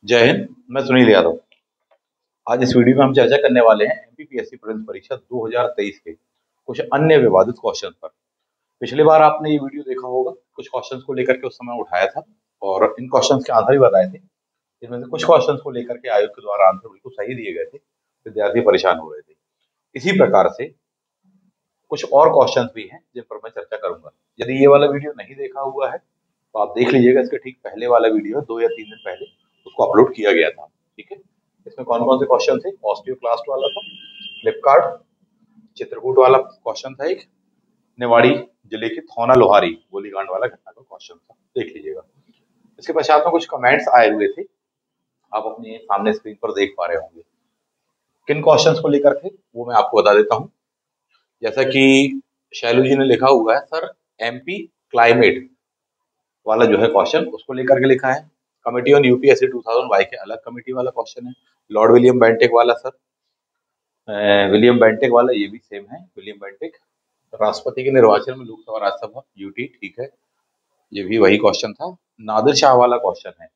जय हिंद। मैं सुनील यादव। आज इस वीडियो में हम चर्चा करने वाले हैं एमपीपीएससी प्रीलिम्स परीक्षा 2023 के कुछ अन्य विवादित क्वेश्चन पर। पिछली बार आपने ये वीडियो देखा होगा, कुछ क्वेश्चंस को लेकर के उस समय उठाया था और इन क्वेश्चंस के आंसर भी बताए थे। इनमें से कुछ क्वेश्चंस को लेकर के आयोग के द्वारा आंसर बिल्कुल सही दिए गए थे, विद्यार्थी परेशान हो रहे थे। इसी प्रकार से कुछ और क्वेश्चंस भी हैं जिन पर मैं चर्चा करूंगा। यदि ये वाला वीडियो नहीं देखा हुआ है तो आप देख लीजिएगा, इसके ठीक पहले वाला वीडियो 2 या 3 दिन पहले उसको अपलोड किया गया था। ठीक है, इसमें कौन कौन से क्वेश्चन थे? ऑस्टियोक्लास्ट वाला था, फ्लिपकार्ट, चित्रकूट वाला क्वेश्चन था, एक निवाड़ी जिले की थौना लोहारी गोलीकांड वाला घटना का क्वेश्चन था, देख लीजिएगा। इसके पश्चात में कुछ कमेंट्स आए हुए थे, आप अपने सामने स्क्रीन पर देख पा रहे होंगे। किन क्वेश्चंस को लेकर थे वो मैं आपको बता देता हूँ। जैसा कि शैलू जी ने लिखा हुआ है, सर एमपी क्लाइमेट वाला जो है क्वेश्चन उसको लेकर के लिखा है। कमिटी ऑन यूपीएससी 2000 के अलग कमिटी वाला क्वेश्चन है। लॉर्ड विलियम बेंटिक वाला, सर विलियम बेंटिक वाला ये भी सेम है, विलियम बेंटिक। राष्ट्रपति के निर्वाचन में लोकसभा राज्यसभा यूटी, ठीक है, ये भी वही क्वेश्चन था। नादिर शाह वाला क्वेश्चन है।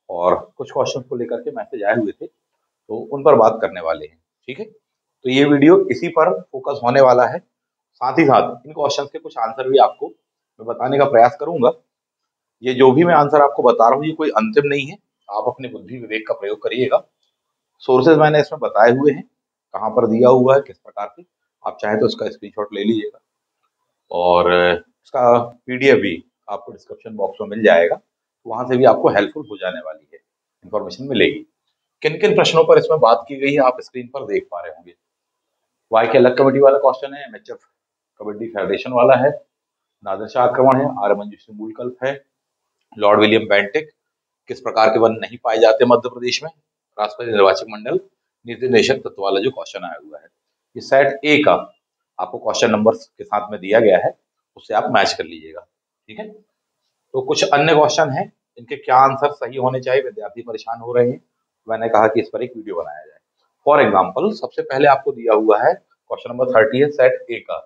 और कुछ क्वेश्चन को लेकर के मैसेज आए हुए थे तो उन पर बात करने वाले हैं। ठीक है, तो ये वीडियो इसी पर फोकस होने वाला है। साथ ही साथ इन क्वेश्चन के कुछ आंसर भी आपको मैं बताने का प्रयास करूंगा। ये जो भी मैं आंसर आपको बता रहा हूँ ये कोई अंतिम नहीं है, आप अपने बुद्धि विवेक का प्रयोग करिएगा। सोर्सेज मैंने इसमें बताए हुए हैं, कहाँ पर दिया हुआ है, किस प्रकार से। आप चाहे तो इसका स्क्रीनशॉट ले लीजिएगा और इसका पीडीएफ भी आपको डिस्क्रिप्शन बॉक्स में मिल जाएगा, वहां से भी आपको हेल्पफुल हो जाने वाली है, इंफॉर्मेशन मिलेगी। किन किन प्रश्नों पर इसमें बात की गई है आप स्क्रीन पर देख पा रहे होंगे। वाई के अलग कमेटी वाला क्वेश्चन है, एमएचएफ कबड्डी फेडरेशन वाला है, नादिर शाह आक्रमण है, आर्य मंजूषी मूल कल्प है, लॉर्ड विलियम बेंटिक, किस प्रकार के वन नहीं पाए जाते मध्य प्रदेश में, राष्ट्रपति निर्वाचक मंडल, नीति निदेशक तत्व वाला जो क्वेश्चन आया हुआ है। ये सेट ए का आपको क्वेश्चन नंबर के साथ में दिया गया है, उससे आप मैच कर लीजिएगा। ठीक है, तो कुछ अन्य क्वेश्चन है, इनके क्या आंसर सही होने चाहिए, विद्यार्थी परेशान हो रहे हैं, मैंने कहा कि इस पर एक वीडियो बनाया जाए। फॉर एग्जाम्पल सबसे पहले आपको दिया हुआ है क्वेश्चन नंबर 30 है, सेट ए का।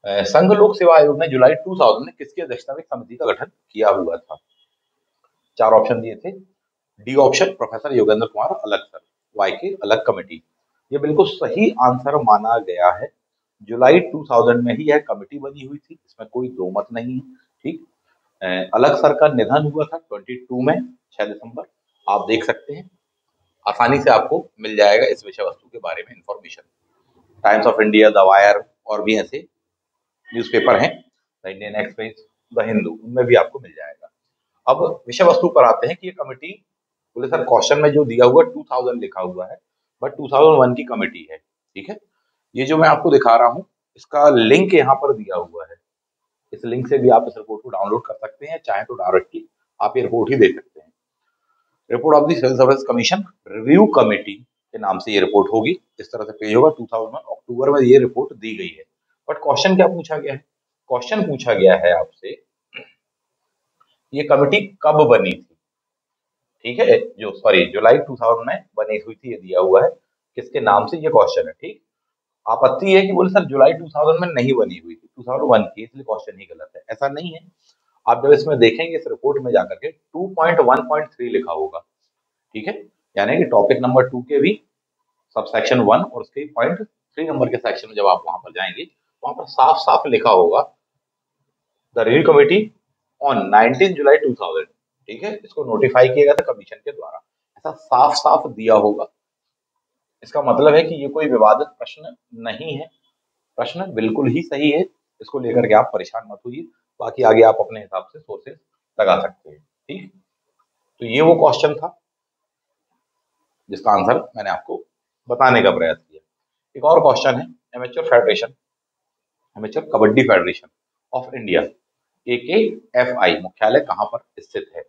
संघ लोक सेवा आयोग ने जुलाई 2000 में किसकी अध्यक्षता में समिति का गठन किया हुआ था? 4 ऑप्शन दिए थे। D option professor Yogendra Kumar अलग सर, वाई के अलग कमेटी। ये बिल्कुल सही आंसर माना गया है। जुलाई 2000 में ही यह कमेटी बनी हुई थी, इसमें कोई दो मत नहीं है। ठीक, अलग सर का निधन हुआ था 22 में, 6 दिसंबर। आप देख सकते हैं, आसानी से आपको मिल जाएगा इस विषय वस्तु के बारे में information. Times of India, the wire और भी ऐसे न्यूज़पेपर हैं, the Indian express, the Hindu, उनमें भी आपको मिल जाएगा। अब विषय वस्तु पर आते हैं कि ये कमेटी, बोले सर क्वेश्चन में जो दिया हुआ 2000 लिखा हुआ है, बट 2001 की कमेटी है। ठीक है, ये जो मैं आपको दिखा रहा हूँ इसका लिंक यहाँ पर दिया हुआ है, इस लिंक से भी आप इस रिपोर्ट को डाउनलोड कर सकते हैं, चाहे तो डायरेक्टली आप ये रिपोर्ट ही देख सकते हैं। Report of the civil service commission review committee के नाम से ये रिपोर्ट होगी, इस तरह से पेज होगा। 2000 में अक्टूबर में ये रिपोर्ट दी गई है। बट क्वेश्चन क्या पूछा गया है? क्वेश्चन पूछा गया है आपसे, ये कमेटी कब बनी थी? ठीक है, जो सॉरी जुलाई 2000 में बनी हुई थी, ये दिया हुआ है, किसके नाम से, ये क्वेश्चन है। ठीक, आपत्ति है कि बोले सर जुलाई 2000 में नहीं बनी हुई थी, 2001 की, इसलिए क्वेश्चन ही गलत है। ऐसा नहीं है, आप जब इसमें देखेंगे इस रिपोर्ट में जाकर के 2.1.3 लिखा होगा। ठीक है, यानी कि टॉपिक नंबर 2 के भी सब सेक्शन 1 और उसके 0.3 नंबर के सेक्शन में जब आप वहां पर जाएंगे, वहां पर साफ साफ लिखा होगा द रिव्यू कमेटी ऑन 19 जुलाई 2000। ठीक है, इसको नोटिफाई किया गया था कमीशन के द्वारा, ऐसा साफ साफ दिया होगा। इसका मतलब है कि ये कोई विवादित प्रश्न नहीं है, प्रश्न बिल्कुल ही सही है, इसको लेकर के आप परेशान मत होइए। बाकी आगे आप अपने हिसाब से सोर्सेस लगा सकते हैं। ठीक, तो ये वो क्वेश्चन था जिसका आंसर मैंने आपको बताने का प्रयास किया। एक और क्वेश्चन है, amateur federation, amateur kabaddi federation of India AKFI मुख्यालय कहाँ पर स्थित है?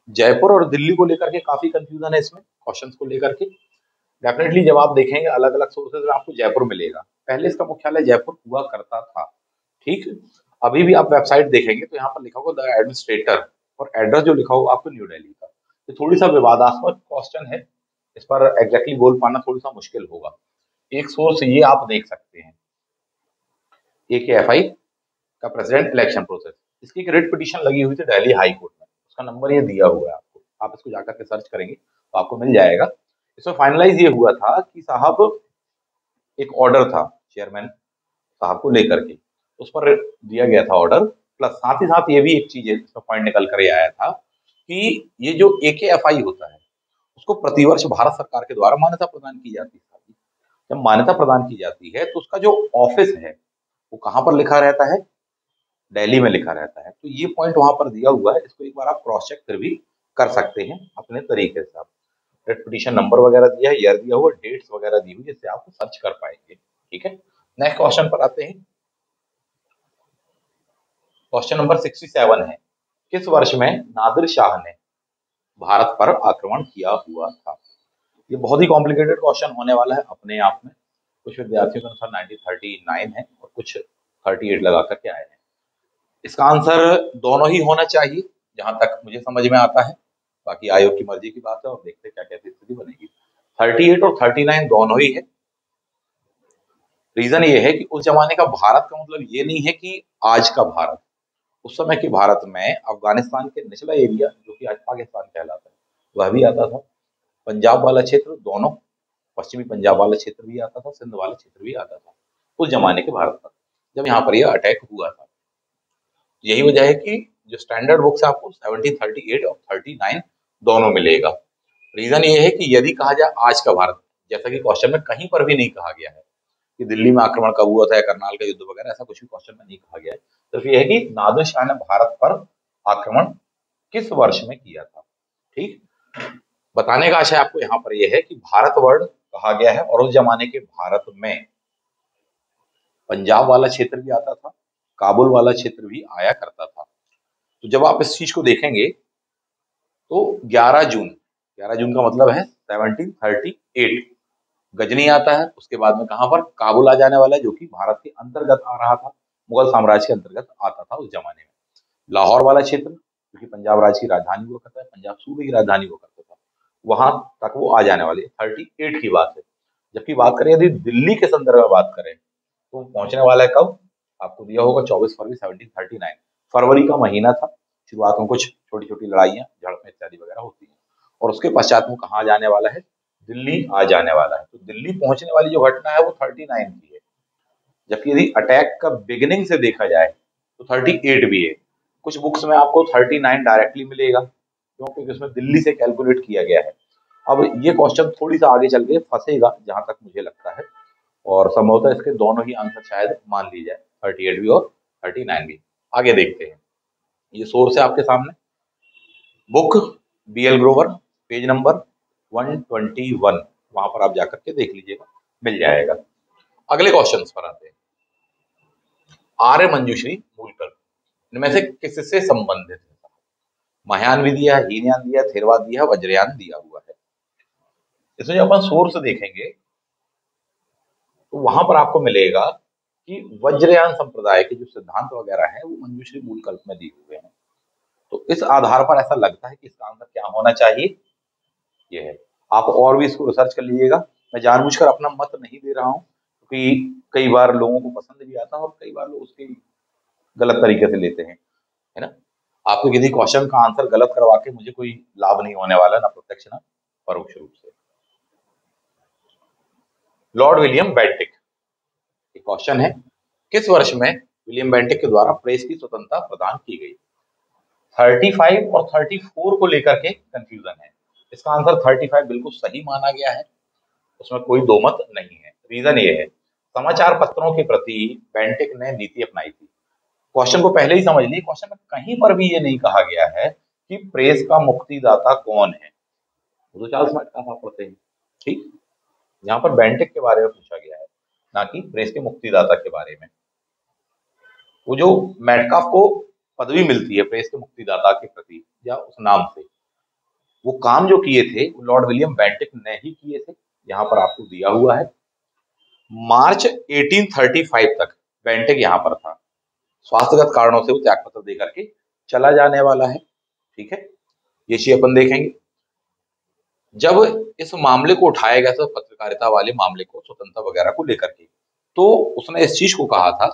जयपुर और दिल्ली को लेकर के काफी कंफ्यूजन है इसमें, क्वेश्चंस को लेकर के। डेफिनेटली जब आप देखेंगे अलग अलग सोर्सेज में आपको जयपुर मिलेगा, पहले इसका मुख्यालय जयपुर हुआ करता था। ठीक, अभी भी आप वेबसाइट देखेंगे तो यहाँ पर लिखा होगा द एडमिनिस्ट्रेटर, और एड्रेस जो लिखा होगा आपको न्यू दिल्ली का। तो थोड़ी सा विवादास्पद क्वेश्चन है, इस पर एग्जैक्टली बोल पाना थोड़ा सा मुश्किल होगा। एक सोर्स ये आप देख सकते हैं, AKFI का प्रेसिडेंट इलेक्शन प्रोसेस, इसकी एक रिट पिटीशन लगी हुई थी दिल्ली हाई कोर्ट में, उसका नंबर ये दिया हुआ है आपको, आप इसको जाकर के सर्च करेंगे तो आपको मिल जाएगा। इसमें फाइनलाइज ये हुआ था कि साहब एक ऑर्डर था चेयरमैन साहब को लेकर के, उस पर दिया गया था ऑर्डर, प्लस साथ ही साथ ये भी एक चीज है इसमें पॉइंट निकल कर ये आया था कि ये जो AKFI होता है उसको प्रतिवर्ष भारत सरकार के द्वारा मान्यता प्रदान की जाती है। जब मान्यता प्रदान की जाती है तो उसका जो ऑफिस है वो कहाँ पर लिखा रहता है, दिल्ली में लिखा रहता है। तो ये पॉइंट वहां पर दिया हुआ है, इसको एक बार आप क्रॉस चेक फिर भी कर सकते हैं अपने तरीके से। आप रेट पिटीशन नंबर वगैरह दिया है, ईयर दिया हुआ, डेट्स वगैरह दी हुई, जिससे आप सर्च कर पाएंगे। ठीक है, नेक्स्ट क्वेश्चन पर आते हैं। क्वेश्चन नंबर 67 है, किस वर्ष में नादिर शाह ने भारत पर आक्रमण किया हुआ था? ये बहुत ही कॉम्प्लिकेटेड क्वेश्चन होने वाला है अपने आप में। कुछ विद्यार्थियों के अनुसार 1939 है और कुछ 38 लगा करके आए हैं। इसका आंसर दोनों ही होना चाहिए जहां तक मुझे समझ में आता है, बाकी आयोग की मर्जी की बात है और देखते क्या कैसी स्थिति बनेगी। 38 और 39 दोनों ही है। रीजन ये है कि उस जमाने का भारत का मतलब ये नहीं है कि आज का भारत। उस समय के भारत में अफगानिस्तान के निचला एरिया जो कि आज पाकिस्तान कहलाता है वह भी आता था, पंजाब वाला क्षेत्र दोनों, पश्चिमी पंजाब वाला क्षेत्र भी आता था, सिंध वाला क्षेत्र भी आता था उस जमाने के भारत पर, जब यहाँ पर यह अटैक हुआ था। यही वजह है कि जो स्टैंडर्ड बुक्स है आपको 1738 और 39 दोनों मिलेगा। रीजन ये है कि यदि कहा जाए आज का भारत, जैसा कि क्वेश्चन में कहीं पर भी नहीं कहा गया है कि दिल्ली में आक्रमण कब हुआ था या करनाल का युद्ध वगैरह, ऐसा कुछ भी क्वेश्चन में नहीं कहा गया है। सिर्फ ये है कि नादिर शाह ने भारत पर आक्रमण किस वर्ष में किया था। ठीक, बताने का आशय आपको यहाँ पर यह है कि भारत वर्ड कहा गया है और उस जमाने के भारत में पंजाब वाला क्षेत्र भी आता था, काबुल वाला क्षेत्र भी आया करता था। तो जब आप इस चीज को देखेंगे तो 11 जून का मतलब है 1738 गजनी आता है, उसके बाद में कहां पर काबुल आ जाने वाला है जो कि भारत के अंतर्गत आ रहा था, मुगल साम्राज्य के अंतर्गत आता था उस जमाने में। लाहौर वाला क्षेत्र जो कि पंजाब राज्य की राजधानी हुआ करता है, पंजाब सूबे की राजधानी हुआ करता था, वहां तक वो आ जाने वाली 38 की बात है। जबकि बात करें यदि दिल्ली के संदर्भ में बात करें तो पहुंचने वाला है कब, आपको दिया होगा 24 फरवरी 1739, फरवरी का महीना था। शुरुआत में कुछ छोटी छोटी लड़ाइयां झड़पें इत्यादि वगैरह होती हैं और उसके पश्चात में कहाँ जाने वाला है, दिल्ली आ जाने वाला है। तो दिल्ली पहुंचने वाली जो घटना है वो 39 की है, जबकि यदि अटैक का बिगिनिंग से देखा जाए तो 38 भी है। कुछ बुक्स में आपको 39 डायरेक्टली मिलेगा क्योंकि उसमें दिल्ली से कैलकुलेट किया गया है। अब ये क्वेश्चन थोड़ी सा आगे चल के फंसेगा जहां तक मुझे लगता है, और संभवतः इसके दोनों ही आंसर शायद मान ली जाए, 38 भी और 39 भी। आगे देखते हैं, ये सोर्स है आपके सामने, book BL Grover, page number 121, वहां पर आप जाकर के देख लीजिएगा, मिल जाएगा। अगले क्वेश्चन पर आते हैं। आर्य मंजूश्री मूलकल्प इनमें से किससे संबंधित है? महायान भी दिया, हीनयान दिया, थेरवाद दिया, वज्रयान दिया हुआ है। इसमें जब अपन सोर्स देखेंगे तो वहां पर आपको मिलेगा कि वज्रयान संप्रदाय के जो सिद्धांत वगैरह हैं वो मंजूश्री मूलकल्प में दिए हुए हैं। तो इस आधार पर ऐसा लगता है कि इसका आंसर क्या होना चाहिए, ये है। आप और भी इसको रिसर्च कर लीजिएगा, मैं जानबूझकर अपना मत नहीं दे रहा हूँ क्योंकि कई बार लोगों को पसंद भी आता है और कई बार लोग उसके गलत तरीके से लेते हैं, है ना। आपको किसी क्वेश्चन का आंसर गलत करवा के मुझे कोई लाभ नहीं होने वाला, ना प्रत्यक्ष ना परोक्ष रूप से। लॉर्ड विलियम बेंटिक, क्वेश्चन है, किस वर्ष में विलियम बेंटिक के द्वारा प्रेस की स्वतंत्रता प्रदान की गई? 35 और 34 को लेकर के कंफ्यूजन है। इसका आंसर 35 बिल्कुल सही माना गया है, उसमें कोई दो मत नहीं है। रीजन ये है, समाचार पत्रों के प्रति बेंटिक ने नीति अपनाई थी। क्वेश्चन को पहले ही समझ ली, क्वेश्चन में कहीं पर भी ये नहीं कहा गया है कि प्रेस का मुक्तिदाता कौन है, वो तो चार्ल्स मैटकाफ पढ़ते हैं। ठीक, यहाँ पर बेंटिक के बारे में पूछा गया है, ना कि प्रेस के मुक्तिदाता के बारे में। वो जो मैटकाफ को पदवी मिलती है प्रेस के मुक्तिदाता के प्रति या उस नाम से, वो काम जो किए थे वो लॉर्ड विलियम बेंटिक ने ही किए थे। यहाँ पर आपको दिया हुआ है, मार्च 1835 तक बेंटिक यहाँ पर था। स्वास्थ्यगत कारणों से वो त्यागपत्र देकर के चला जाने वाला है। ठीक है, ये चीज अपन देखेंगे। जब इस मामले को उठाया गया था, पत्रकारिता वाले मामले को, स्वतंत्रता वगैरह को लेकर के, तो उसने इस चीज को कहा था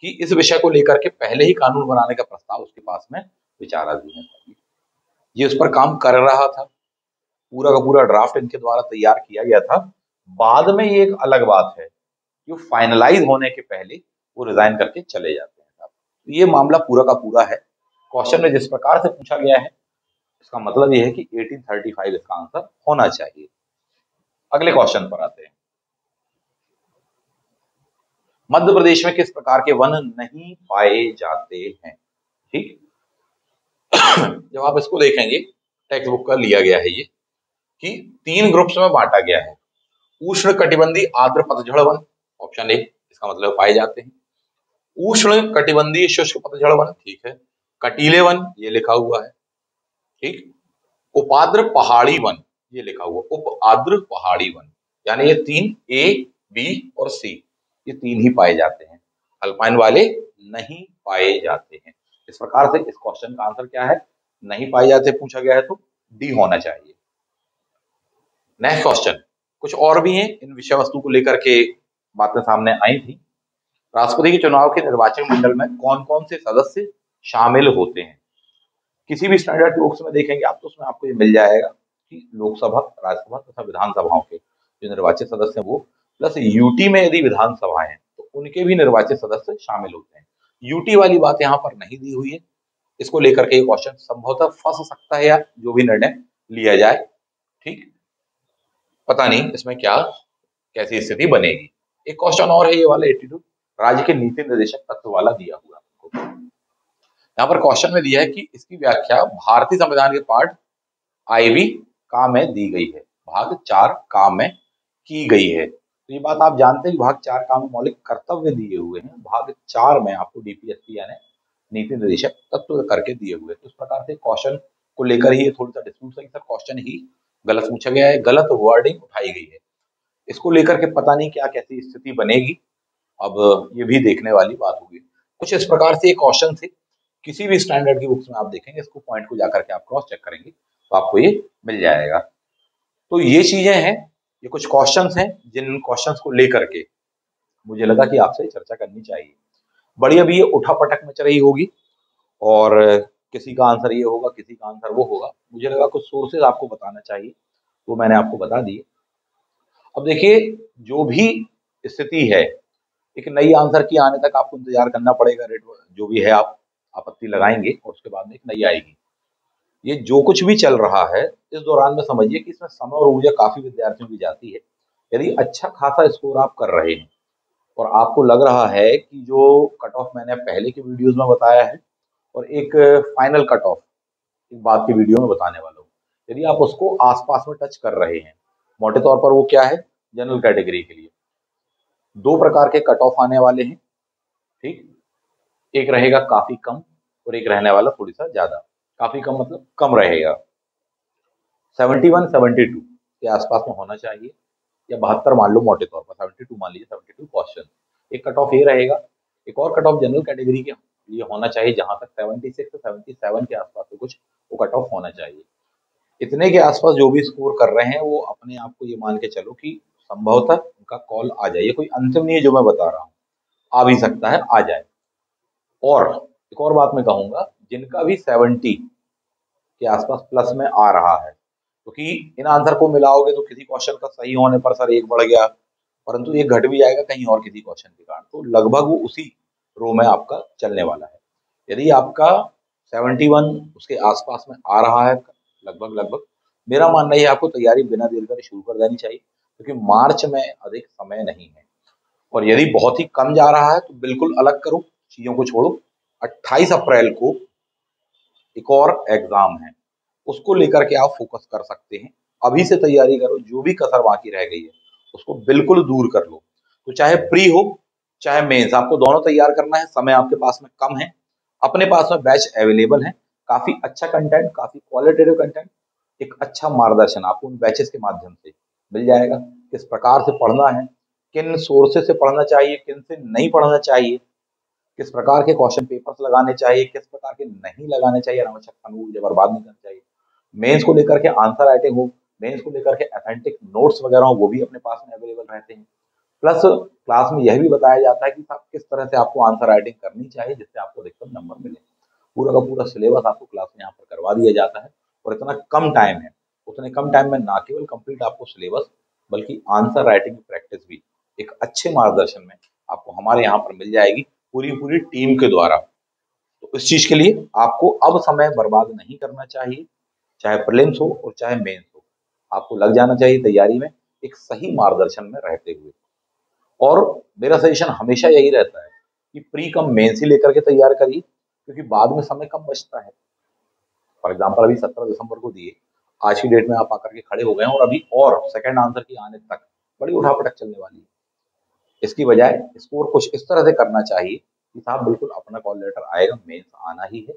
कि इस विषय को लेकर के पहले ही कानून बनाने का प्रस्ताव उसके पास में विचाराधीन है, ये उस पर काम कर रहा था। पूरा का पूरा ड्राफ्ट इनके द्वारा तैयार किया गया था। बाद में ये एक अलग बात है कि फाइनलाइज होने के पहले वो रिजाइन करके चले जाते हैं। तो ये मामला पूरा का पूरा है। क्वेश्चन में जिस प्रकार से पूछा गया है इसका मतलब ये है कि 1835 इसका आंसर होना चाहिए। अगले क्वेश्चन पर आते हैं। मध्य प्रदेश में किस प्रकार के वन नहीं पाए जाते हैं? ठीक, जब आप इसको देखेंगे टेक्स्ट बुक का लिया गया है ये कि 3 ग्रुप्स में बांटा गया है। उष्ण कटिबंधीय आर्द्र पतझड़ वन, ऑप्शन ए, इसका मतलब पाए जाते हैं। उष्ण कटिबंधीय शुष्क पतझड़ वन, ठीक है। कटीले वन, ये लिखा हुआ है, ठीक। उपाद्र पहाड़ी वन, ये लिखा हुआ, उपाद्र पहाड़ी वन, यानी ये 3 ए, बी और सी, ये 3 ही पाए जाते हैं। अल्पाइन वाले नहीं पाए जाते हैं। इस प्रकार से इस क्वेश्चन का आंसर क्या है? नहीं पाए जाते पूछा गया है तो डी होना चाहिए। नेक्स्ट क्वेश्चन, कुछ और भी हैं इन विषय वस्तु को लेकर के बातें सामने आई थी। राष्ट्रपति के चुनाव के निर्वाचन मंडल में कौन कौन से सदस्य शामिल होते हैं? किसी भी स्टैंडर्ड बुक्स में देखेंगे आप तो उसमें आपको ये मिल जाएगा कि लोकसभा, राज्यसभा तथा विधानसभाओं के जो निर्वाचित सदस्य हैं वो, प्लस यूटी में यदि विधानसभाएं हैं तो उनके भी निर्वाचित सदस्य शामिल होते हैं। यूटी वाली बात यहाँ पर नहीं दी हुई है। इसको लेकर के ये क्वेश्चन संभवतः फंस सकता है या जो भी निर्णय लिया जाए, ठीक, पता नहीं इसमें क्या कैसी स्थिति बनेगी। एक क्वेश्चन और है ये वाला 82, राज्य के नीति निर्देशक तत्व वाला दिया हुआ आपको। यहाँ पर क्वेश्चन में दिया है कि इसकी व्याख्या भारतीय संविधान के पार्ट IV का में दी गई है, भाग 4 का में की गई है। तो ये बात आप जानते हैं कि भाग 4 का में मौलिक कर्तव्य दिए हुए हैं, भाग 4 में आपको DPSP यानी नीति निर्देशक तत्व करके दिए हुए। तो इस प्रकार से क्वेश्चन को लेकर ही थोड़ा सा डिस्प्यूट है, सर क्वेश्चन ही गलत पूछा गया है, गलत वर्डिंग उठाई गई है। इसको लेकर के पता नहीं क्या कैसी स्थिति बनेगी, अब ये भी देखने वाली बात होगी। कुछ इस प्रकार से क्वेश्चन थे, किसी भी स्टैंडर्ड की बुक्स में आप देखेंगे इसको पॉइंट को जाकर के आप क्रॉस चेक करेंगे तो आपको ये मिल जाएगा। तो ये चीजें हैं, ये कुछ क्वेश्चंस हैं जिन क्वेश्चंस को लेकर के मुझे लगा कि आपसे चर्चा करनी चाहिए। बड़ी अभी ये उठापटक मच रही होगी और किसी का आंसर ये होगा, किसी का आंसर वो होगा। मुझे लगा कुछ सोर्सेज आपको बताना चाहिए, वो मैंने आपको बता दिए। अब देखिए, जो भी स्थिति है, एक नई आंसर की आने तक आपको इंतजार करना पड़ेगा। रेट जो भी है आप आपत्ति लगाएंगे और उसके बाद में एक नई आएगी। ये जो कुछ भी चल रहा है इस दौरान में समझिए कि इसमें समय और ऊर्जा काफी विद्यार्थियों की जाती है। यदि अच्छा खासा स्कोर आप कर रहे हैं और आपको लग रहा है कि जो कट ऑफ मैंने पहले की वीडियोस में बताया है और एक फाइनल कट ऑफ एक बाद की वीडियो में बताने वाला हूँ, यदि आप उसको आसपास में टच कर रहे हैं, मोटे तौर पर वो क्या है, जनरल कैटेगरी के लिए 2 प्रकार के कट ऑफ आने वाले हैं, ठीक। एक रहेगा काफी कम और एक रहने वाला थोड़ी सा ज्यादा। काफी कम मतलब कम रहेगा, 71 72 के आसपास में होना चाहिए, या 72 मान लो मोटे तौर पर, 72 मान लीजिए, 72 क्वेश्चन। एक कट ऑफ ये रहेगा। एक और कट ऑफ जनरल कैटेगरी के लिए होना चाहिए, जहां तक 76 से 77 के आसपास में कुछ वो कट ऑफ होना चाहिए। इतने के आसपास जो भी स्कोर कर रहे हैं वो अपने आप को ये मान के चलो कि संभवतः उनका कॉल आ जाए। कोई अंतिम नहीं है जो मैं बता रहा हूँ, आ भी सकता है, आ जाए। और एक और बात मैं कहूंगा, जिनका भी 70 के आसपास प्लस में आ रहा है, क्योंकि इन आंसर को मिलाओगे तो किसी क्वेश्चन का सही होने पर सर 1 बढ़ गया, परंतु एक घट भी जाएगा कहीं और किसी क्वेश्चन के कारण, तो लगभग वो उसी रो में आपका चलने वाला है। यदि आपका 71 उसके आसपास में आ रहा है लगभग लगभग, मेरा मानना है आपको तैयारी बिना देर करे शुरू कर देनी चाहिए, क्योंकि मार्च में अधिक समय नहीं है। और यदि बहुत ही कम जा रहा है तो बिल्कुल अलग करो, चीजों को छोड़ो। 28 अप्रैल को एक और एग्जाम है, उसको लेकर के आप फोकस कर सकते हैं। अभी से तैयारी करो, जो भी कसर बाकी रह गई है उसको बिल्कुल दूर कर लो। तो चाहे प्री हो चाहे मेंस, आपको दोनों तैयार करना है। समय आपके पास में कम है, अपने पास में बैच अवेलेबल है, काफी अच्छा कंटेंट, काफी क्वालिटेटिव कंटेंट, एक अच्छा मार्गदर्शन आपको उन बैचेस के माध्यम से मिल जाएगा। किस प्रकार से पढ़ना है, किन सोर्सेस से पढ़ना चाहिए, किन से नहीं पढ़ना चाहिए, किस प्रकार के क्वेश्चन पेपर्स लगाने चाहिए, किस प्रकार के नहीं लगाने चाहिए, अनावश्यक समय बर्बाद नहीं करना चाहिए। मेंस को लेकर के आंसर राइटिंग हो, मेंस को लेकर के अथेंटिक नोट्स वगैरह हो, वो भी अपने पास में अवेलेबल रहते हैं। प्लस क्लास में यह भी बताया जाता है कि आप किस तरह से आपको आंसर राइटिंग करनी चाहिए जिससे आपको अधिकतम नंबर मिले। पूरा का पूरा सिलेबस आपको क्लास में यहाँ पर करवा दिया जाता है और इतना कम टाइम है उतने कम टाइम में ना केवल कंप्लीट आपको सिलेबस बल्कि आंसर राइटिंग की प्रैक्टिस भी एक अच्छे मार्गदर्शन में आपको हमारे यहाँ पर मिल जाएगी पूरी पूरी टीम के द्वारा। तो इस चीज के लिए आपको अब समय बर्बाद नहीं करना चाहिए, चाहे प्रीलिम्स हो और चाहे मेंस हो, आपको लग जाना चाहिए तैयारी में एक सही मार्गदर्शन में रहते हुए। और मेरा सजेशन हमेशा यही रहता है कि प्री कम मेंस ही लेकर के तैयार करिए, क्योंकि बाद में समय कम बचता है। फॉर एग्जाम्पल अभी 17 दिसंबर को दिए, आज की डेट में आप आकर के खड़े हो गए हैं और अभी और सेकंड आंसर की आने तक बड़ी उठापटक चलने वाली है। इसकी बजाय स्कोर कुछ इस तरह से करना चाहिए कि साहब बिल्कुल अपना कॉल लेटर आएगा, मेंस आना ही है,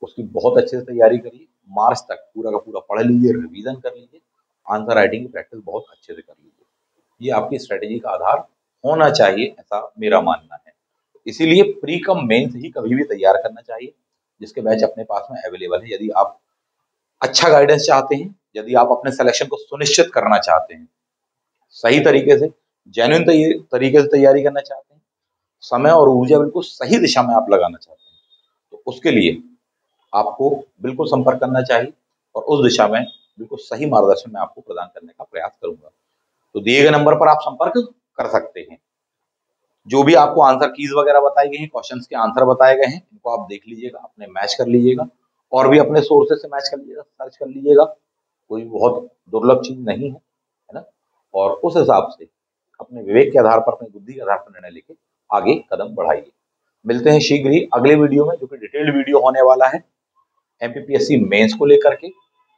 उसकी बहुत अच्छे से तैयारी करिए, मार्च तक पूरा का पूरा पढ़ लीजिए, रिवीजन कर लीजिए, आंसर राइटिंग की प्रैक्टिस बहुत अच्छे से कर लीजिए। ये आपकी स्ट्रेटेजी का आधार होना चाहिए, ऐसा मेरा मानना है। इसीलिए प्री कम मेंस ही कभी भी तैयार करना चाहिए, जिसके बैच अपने पास में अवेलेबल है। यदि आप अच्छा गाइडेंस चाहते हैं, यदि आप अपने सिलेक्शन को सुनिश्चित करना चाहते हैं, सही तरीके से जेन्युइन तरीके से तैयारी करना चाहते हैं, समय और ऊर्जा बिल्कुल सही दिशा में आप लगाना चाहते हैं, तो उसके लिए आपको बिल्कुल संपर्क करना चाहिए और उस दिशा में बिल्कुल सही मार्गदर्शन मैं आपको प्रदान करने का प्रयास करूंगा। तो दिए गए नंबर पर आप संपर्क कर सकते हैं। जो भी आपको आंसर कीज वगैरह बताई गई हैं, क्वेश्चंस के आंसर बताए गए हैं, इनको आप देख लीजिएगा, अपने मैच कर लीजिएगा और भी अपने सोर्सेज से मैच कर लीजिएगा, सर्च कर लीजिएगा। कोई बहुत दुर्लभ चीज नहीं है ना। और उस हिसाब से अपने विवेक के आधार पर, अपनी बुद्धि के आधार पर निर्णय लेके आगे कदम बढ़ाइए। मिलते हैं शीघ्र ही अगले वीडियो में, जो कि डिटेल्ड वीडियो होने वाला है एमपीपीएससी मेंस को लेकर के,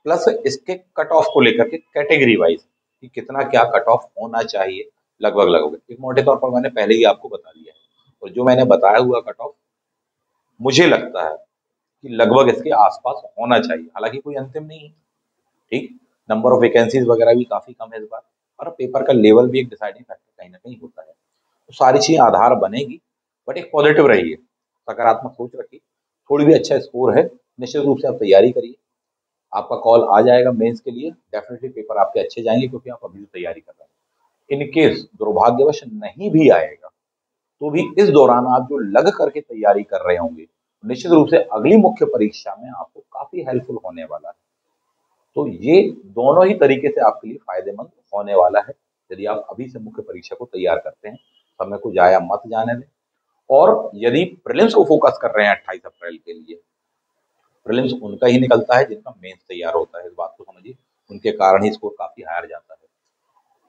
प्लस इसके कट ऑफ को लेकर के कैटेगरी वाइज कि कितना क्या कट ऑफ होना चाहिए। लगभग लगभग एक मोटे तौर पर मैंने पहले ही आपको बता दिया है, और जो मैंने बताया हुआ कट ऑफ मुझे लगता है कि लगभग इसके आसपास होना चाहिए, हालांकि कोई अंतिम नहीं है। ठीक, नंबर ऑफ वैकेंसीज वगैरह भी काफी कम है इस बार, और पेपर का लेवल भी एक डिसाइडिंग फैक्टर कहीं ना कहीं होता है। तो सारी चीजें आधार बनेगी, बट एक पॉजिटिव रहिए, सकारात्मक सोच रखिए, थोड़ी भी अच्छा स्कोर है, निश्चित रूप से आप तैयारी करिए, आपका कॉल आ जाएगा मेंस के लिए, डेफिनेटली पेपर आपके अच्छे जाएंगे, क्योंकि आप अभी से तैयारी कर रहे हैं। इन केस दुर्भाग्यवश नहीं भी आएगा, तो भी इस दौरान आप जो लग करके तैयारी कर रहे होंगे, निश्चित रूप से अगली मुख्य परीक्षा में आपको काफी हेल्पफुल होने वाला है। तो ये दोनों ही तरीके से आपके लिए फायदेमंद होने वाला है, यदि आप अभी से मुख्य परीक्षा को तैयार करते हैं। समय को जाया मत जाने दें। और यदि प्रीलिम्स को फोकस कर रहे हैं 28 अप्रैल के लिए, प्रीलिम्स उनका ही निकलता है जिनका मेंस तैयार होता है, इस बात को समझिए, उनके कारण ही स्कोर काफी हायर जाता है।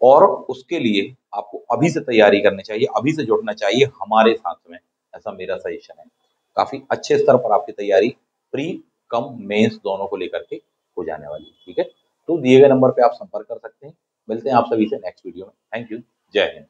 और उसके लिए आपको अभी से तैयारी करनी चाहिए, अभी से जुड़ना चाहिए हमारे साथ में, ऐसा मेरा सजेशन है। काफी अच्छे स्तर पर आपकी तैयारी प्री कम मेंस दोनों को लेकर के हो जाने वाली है। ठीक है, तो दिए गए नंबर पे आप संपर्क कर सकते हैं। मिलते हैं आप सभी से नेक्स्ट वीडियो में। थैंक यू, जय हिंद।